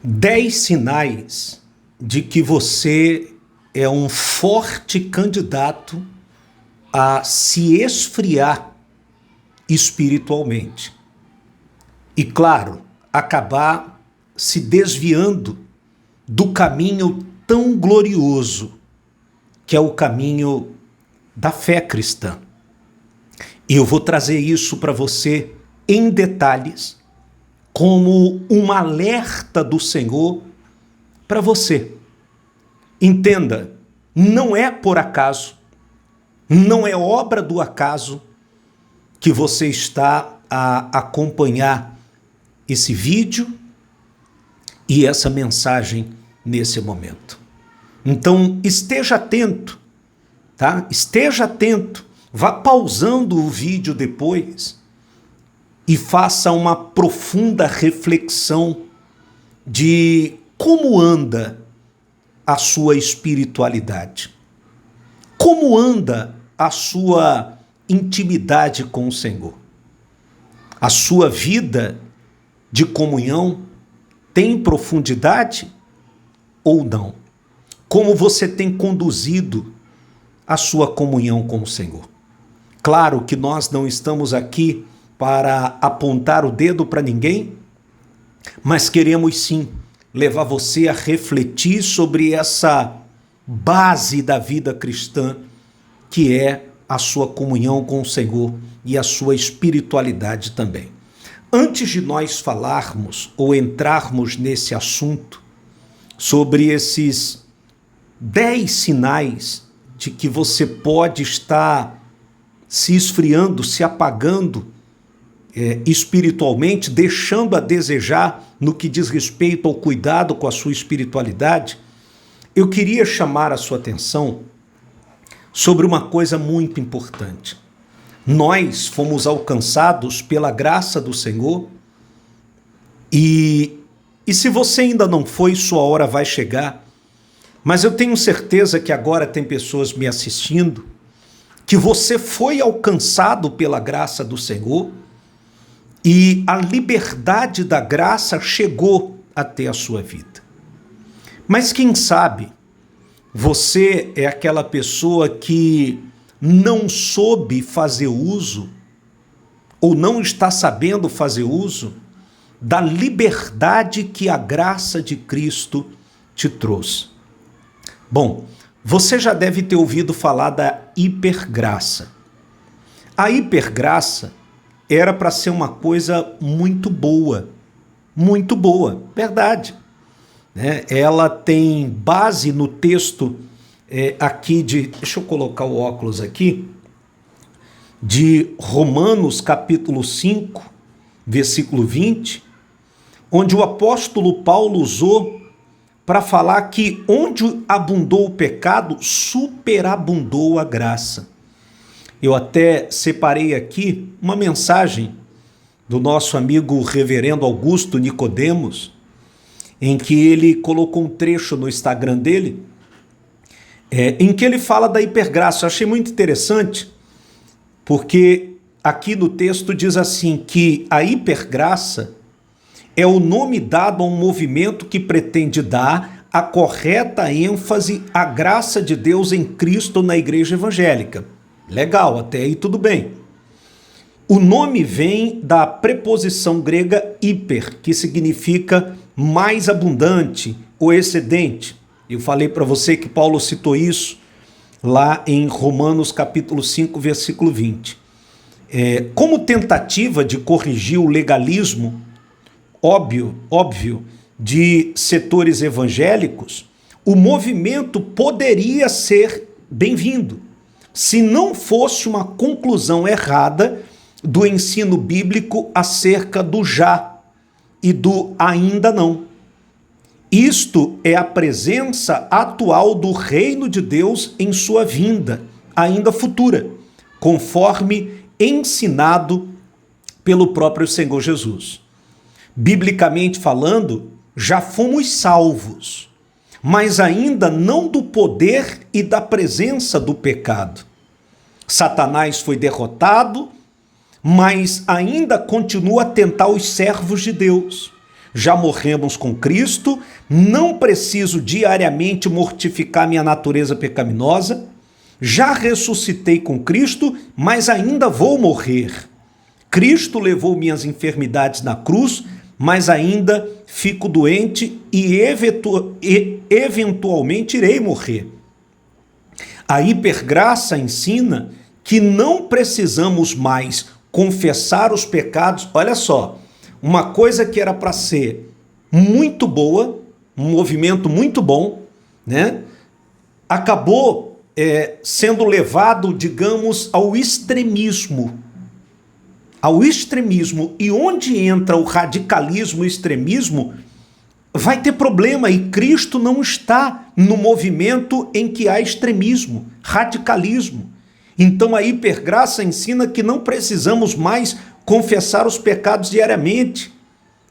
10 sinais de que você é um forte candidato a se esfriar espiritualmente. E, claro, acabar se desviando do caminho tão glorioso que é o caminho da fé cristã. E eu vou trazer isso para você em detalhes, como um alerta do Senhor para você. Entenda, não é por acaso, não é obra do acaso que você está a acompanhar esse vídeo e essa mensagem nesse momento. Então, esteja atento, tá? Esteja atento, vá pausando o vídeo depois e faça uma profunda reflexão de como anda a sua espiritualidade, como anda a sua intimidade com o Senhor. A sua vida de comunhão tem profundidade ou não? Como você tem conduzido a sua comunhão com o Senhor? Claro que nós não estamos aqui para apontar o dedo para ninguém, mas queremos sim levar você a refletir sobre essa base da vida cristã, que é a sua comunhão com o Senhor e a sua espiritualidade também. Antes de nós falarmos ou entrarmos nesse assunto sobre esses 10 sinais de que você pode estar se esfriando, se apagando espiritualmente, deixando a desejar no que diz respeito ao cuidado com a sua espiritualidade, eu queria chamar a sua atenção sobre uma coisa muito importante. Nós fomos alcançados pela graça do Senhor e se você ainda não foi, sua hora vai chegar. Mas eu tenho certeza que agora tem pessoas me assistindo, que você foi alcançado pela graça do Senhor e a liberdade da graça chegou até a sua vida. Mas quem sabe você é aquela pessoa que não soube fazer uso ou não está sabendo fazer uso da liberdade que a graça de Cristo te trouxe. Bom, você já deve ter ouvido falar da hipergraça. A hipergraça era para ser uma coisa muito boa, verdade. Ela tem base no texto aqui deixa eu colocar o óculos aqui, de Romanos capítulo 5, versículo 20, onde o apóstolo Paulo usou para falar que onde abundou o pecado, superabundou a graça. Eu até separei aqui uma mensagem do nosso amigo reverendo Augusto Nicodemos, em que ele colocou um trecho no Instagram dele, em que ele fala da hipergraça. Eu achei muito interessante, porque aqui no texto diz assim, que a hipergraça é o nome dado a um movimento que pretende dar a correta ênfase à graça de Deus em Cristo na igreja evangélica. Legal, até aí tudo bem. O nome vem da preposição grega hiper, que significa mais abundante ou excedente. Eu falei para você que Paulo citou isso lá em Romanos capítulo 5, versículo 20. Como tentativa de corrigir o legalismo óbvio de setores evangélicos, o movimento poderia ser bem-vindo, se não fosse uma conclusão errada do ensino bíblico acerca do já e do ainda não. Isto é a presença atual do reino de Deus em sua vinda, ainda futura, conforme ensinado pelo próprio Senhor Jesus. Biblicamente falando, já fomos salvos, mas ainda não do poder e da presença do pecado. Satanás foi derrotado, mas ainda continua a tentar os servos de Deus. já morremos com Cristo, não preciso diariamente mortificar minha natureza pecaminosa, já ressuscitei com Cristo, mas ainda vou morrer. Cristo levou minhas enfermidades na cruz, mas ainda fico doente e eventualmente irei morrer. A hipergraça ensina que não precisamos mais confessar os pecados. Olha só, uma coisa que era para ser muito boa, um movimento muito bom, né? Acabou sendo levado, digamos, ao extremismo. Ao extremismo. E onde entra o radicalismo e o extremismo, vai ter problema. E Cristo não está no movimento em que há extremismo, radicalismo. Então a hipergraça ensina que não precisamos mais confessar os pecados diariamente,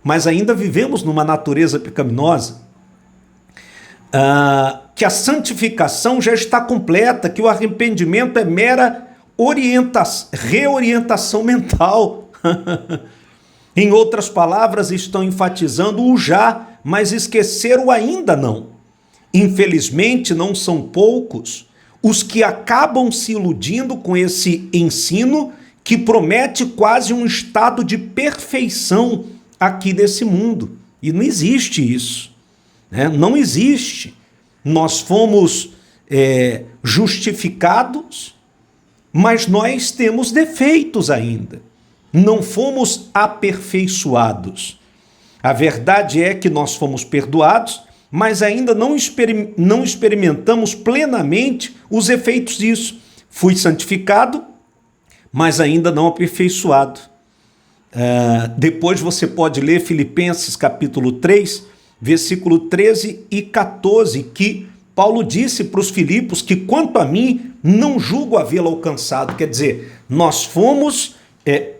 mas ainda vivemos numa natureza pecaminosa. Que a santificação já está completa, que o arrependimento é mera reorientação mental. Em outras palavras, estão enfatizando o já, mas esqueceram o ainda não. Infelizmente, não são poucos os que acabam se iludindo com esse ensino que promete quase um estado de perfeição aqui desse mundo. E não existe isso, né? Não existe. Nós fomos justificados, mas nós temos defeitos ainda. Não fomos aperfeiçoados. A verdade é que nós fomos perdoados, mas ainda não experimentamos plenamente os efeitos disso. Fui santificado, mas ainda não aperfeiçoado. Depois você pode ler Filipenses capítulo 3, versículo 13 e 14, que Paulo disse para os Filipos que, quanto a mim, não julgo havê-lo alcançado. Quer dizer, nós fomos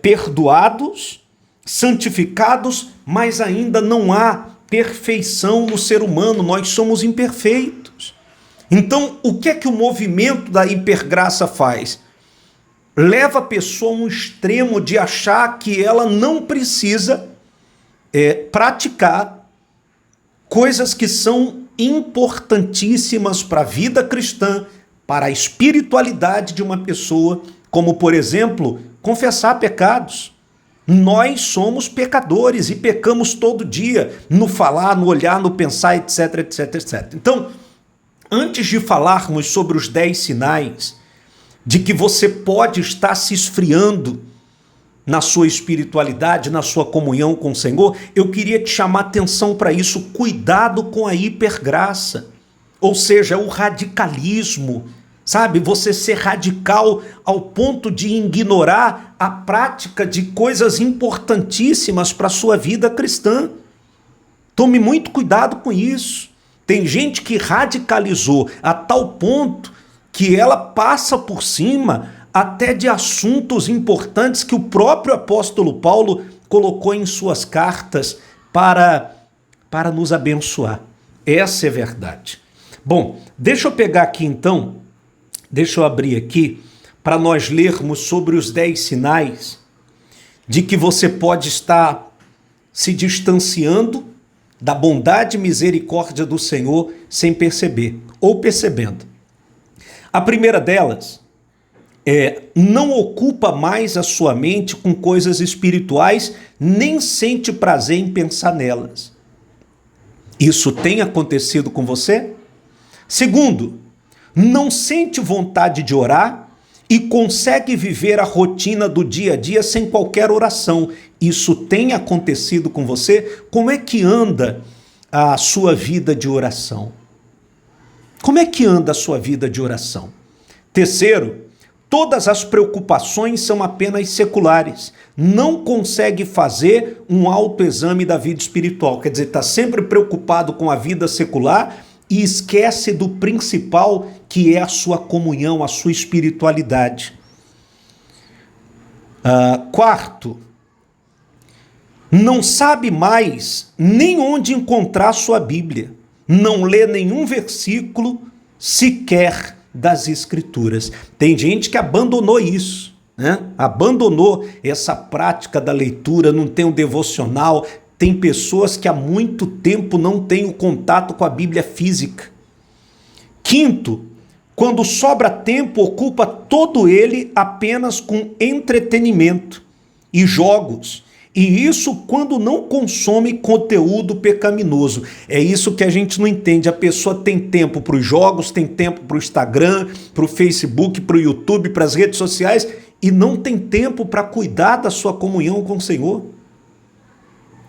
perdoados, santificados, mas ainda não há perfeição no ser humano, nós somos imperfeitos. Então, o que é que o movimento da hipergraça faz? Leva a pessoa a um extremo de achar que ela não precisa praticar coisas que são importantíssimas para a vida cristã, para a espiritualidade de uma pessoa, como, por exemplo, confessar pecados. Nós somos pecadores e pecamos todo dia, no falar, no olhar, no pensar, etc, etc, etc. Então, antes de falarmos sobre os 10 sinais de que você pode estar se esfriando na sua espiritualidade, na sua comunhão com o Senhor, eu queria te chamar atenção para isso. Cuidado com a hipergraça, ou seja, o radicalismo. Sabe, você ser radical ao ponto de ignorar a prática de coisas importantíssimas para a sua vida cristã. Tome muito cuidado com isso. Tem gente que radicalizou a tal ponto que ela passa por cima até de assuntos importantes que o próprio apóstolo Paulo colocou em suas cartas para nos abençoar. Essa é a verdade. Bom, deixa eu pegar aqui então. Deixa eu abrir aqui para nós lermos sobre os 10 sinais de que você pode estar se distanciando da bondade e misericórdia do Senhor sem perceber, ou percebendo. A primeira delas não ocupa mais a sua mente com coisas espirituais, nem sente prazer em pensar nelas. Isso tem acontecido com você? Segundo, não sente vontade de orar e consegue viver a rotina do dia a dia sem qualquer oração. Isso tem acontecido com você? Como é que anda a sua vida de oração? Como é que anda a sua vida de oração? Terceiro, todas as preocupações são apenas seculares. Não consegue fazer um autoexame da vida espiritual. Quer dizer, está sempre preocupado com a vida secular e esquece do principal, que é a sua comunhão, a sua espiritualidade. Quarto, não sabe mais nem onde encontrar sua Bíblia. Não lê nenhum versículo sequer das Escrituras. Tem gente que abandonou isso, né? Abandonou essa prática da leitura, não tem um devocional, tem pessoas que há muito tempo não têm o contato com a Bíblia física. Quinto, quando sobra tempo, ocupa todo ele apenas com entretenimento e jogos. E isso quando não consome conteúdo pecaminoso. É isso que a gente não entende. A pessoa tem tempo para os jogos, tem tempo para o Instagram, para o Facebook, para o YouTube, para as redes sociais, e não tem tempo para cuidar da sua comunhão com o Senhor.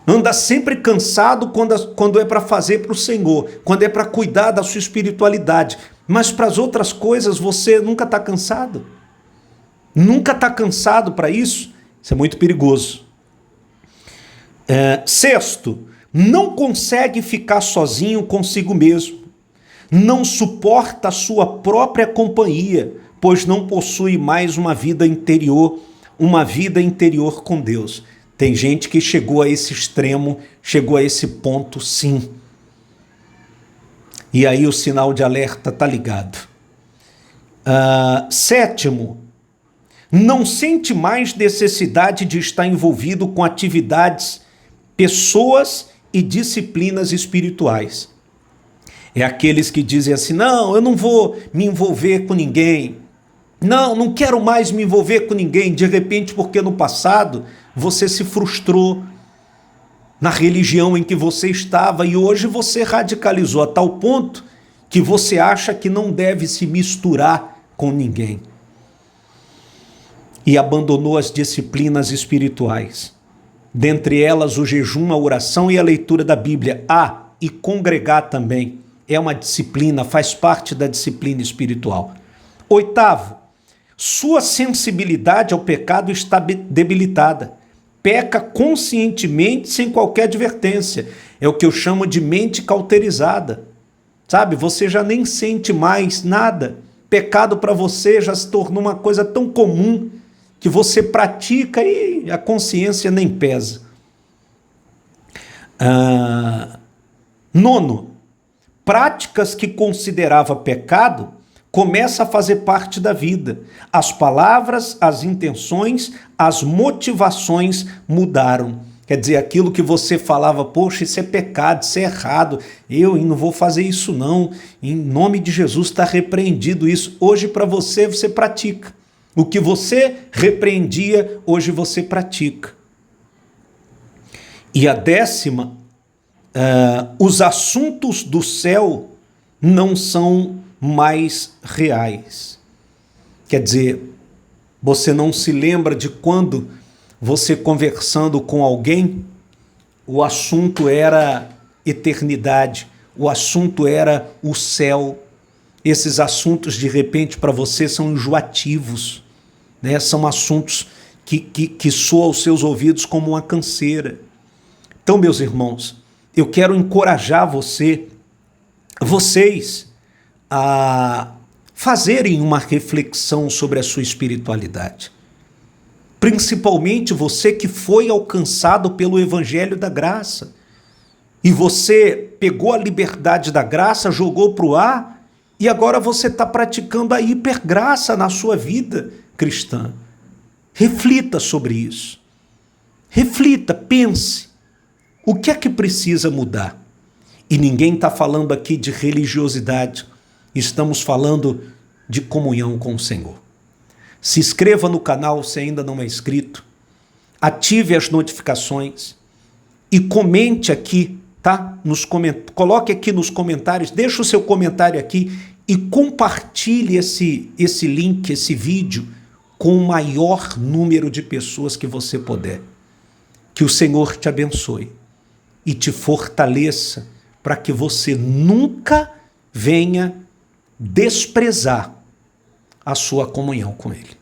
Anda sempre cansado quando é para fazer para o Senhor, quando é para cuidar da sua espiritualidade. Mas para as outras coisas você nunca está cansado. Nunca está cansado para isso. Isso é muito perigoso. Sexto, não consegue ficar sozinho consigo mesmo. Não suporta a sua própria companhia, pois não possui mais uma vida interior com Deus. Tem gente que chegou a esse extremo, chegou a esse ponto, sim. E aí o sinal de alerta está ligado. Sétimo, não sente mais necessidade de estar envolvido com atividades, pessoas e disciplinas espirituais. É aqueles que dizem assim, não, eu não vou me envolver com ninguém. Não quero mais me envolver com ninguém. De repente, porque no passado você se frustrou na religião em que você estava e hoje você radicalizou a tal ponto que você acha que não deve se misturar com ninguém. E abandonou as disciplinas espirituais. Dentre elas o jejum, a oração e a leitura da Bíblia. E congregar também. É uma disciplina, faz parte da disciplina espiritual. Oitavo, sua sensibilidade ao pecado está debilitada. Peca conscientemente, sem qualquer advertência. É o que eu chamo de mente cauterizada. Sabe, você já nem sente mais nada. Pecado para você já se tornou uma coisa tão comum que você pratica e a consciência nem pesa. Nono, práticas que considerava pecado começa a fazer parte da vida. As palavras, as intenções, as motivações mudaram. Quer dizer, aquilo que você falava, poxa, isso é pecado, isso é errado, eu não vou fazer isso não, em nome de Jesus está repreendido isso. Hoje para você pratica. O que você repreendia, hoje você pratica. E a décima, os assuntos do céu não são mais reais. Quer dizer, você não se lembra de quando você conversando com alguém, o assunto era eternidade, o assunto era o céu. Esses assuntos, de repente, para você são enjoativos, né? São assuntos que soam aos seus ouvidos como uma canseira. Então, meus irmãos, eu quero encorajar vocês a fazerem uma reflexão sobre a sua espiritualidade. Principalmente você que foi alcançado pelo Evangelho da Graça. E você pegou a liberdade da graça, jogou para o ar, e agora você está praticando a hipergraça na sua vida cristã. Reflita sobre isso. Reflita, pense. O que é que precisa mudar? E ninguém está falando aqui de religiosidade. Estamos falando de comunhão com o Senhor. Se inscreva no canal se ainda não é inscrito. Ative as notificações. E comente aqui, tá? Coloque aqui nos comentários, deixa o seu comentário aqui e compartilhe esse link, esse vídeo com o maior número de pessoas que você puder. Que o Senhor te abençoe e te fortaleça para que você nunca venha desprezar a sua comunhão com Ele.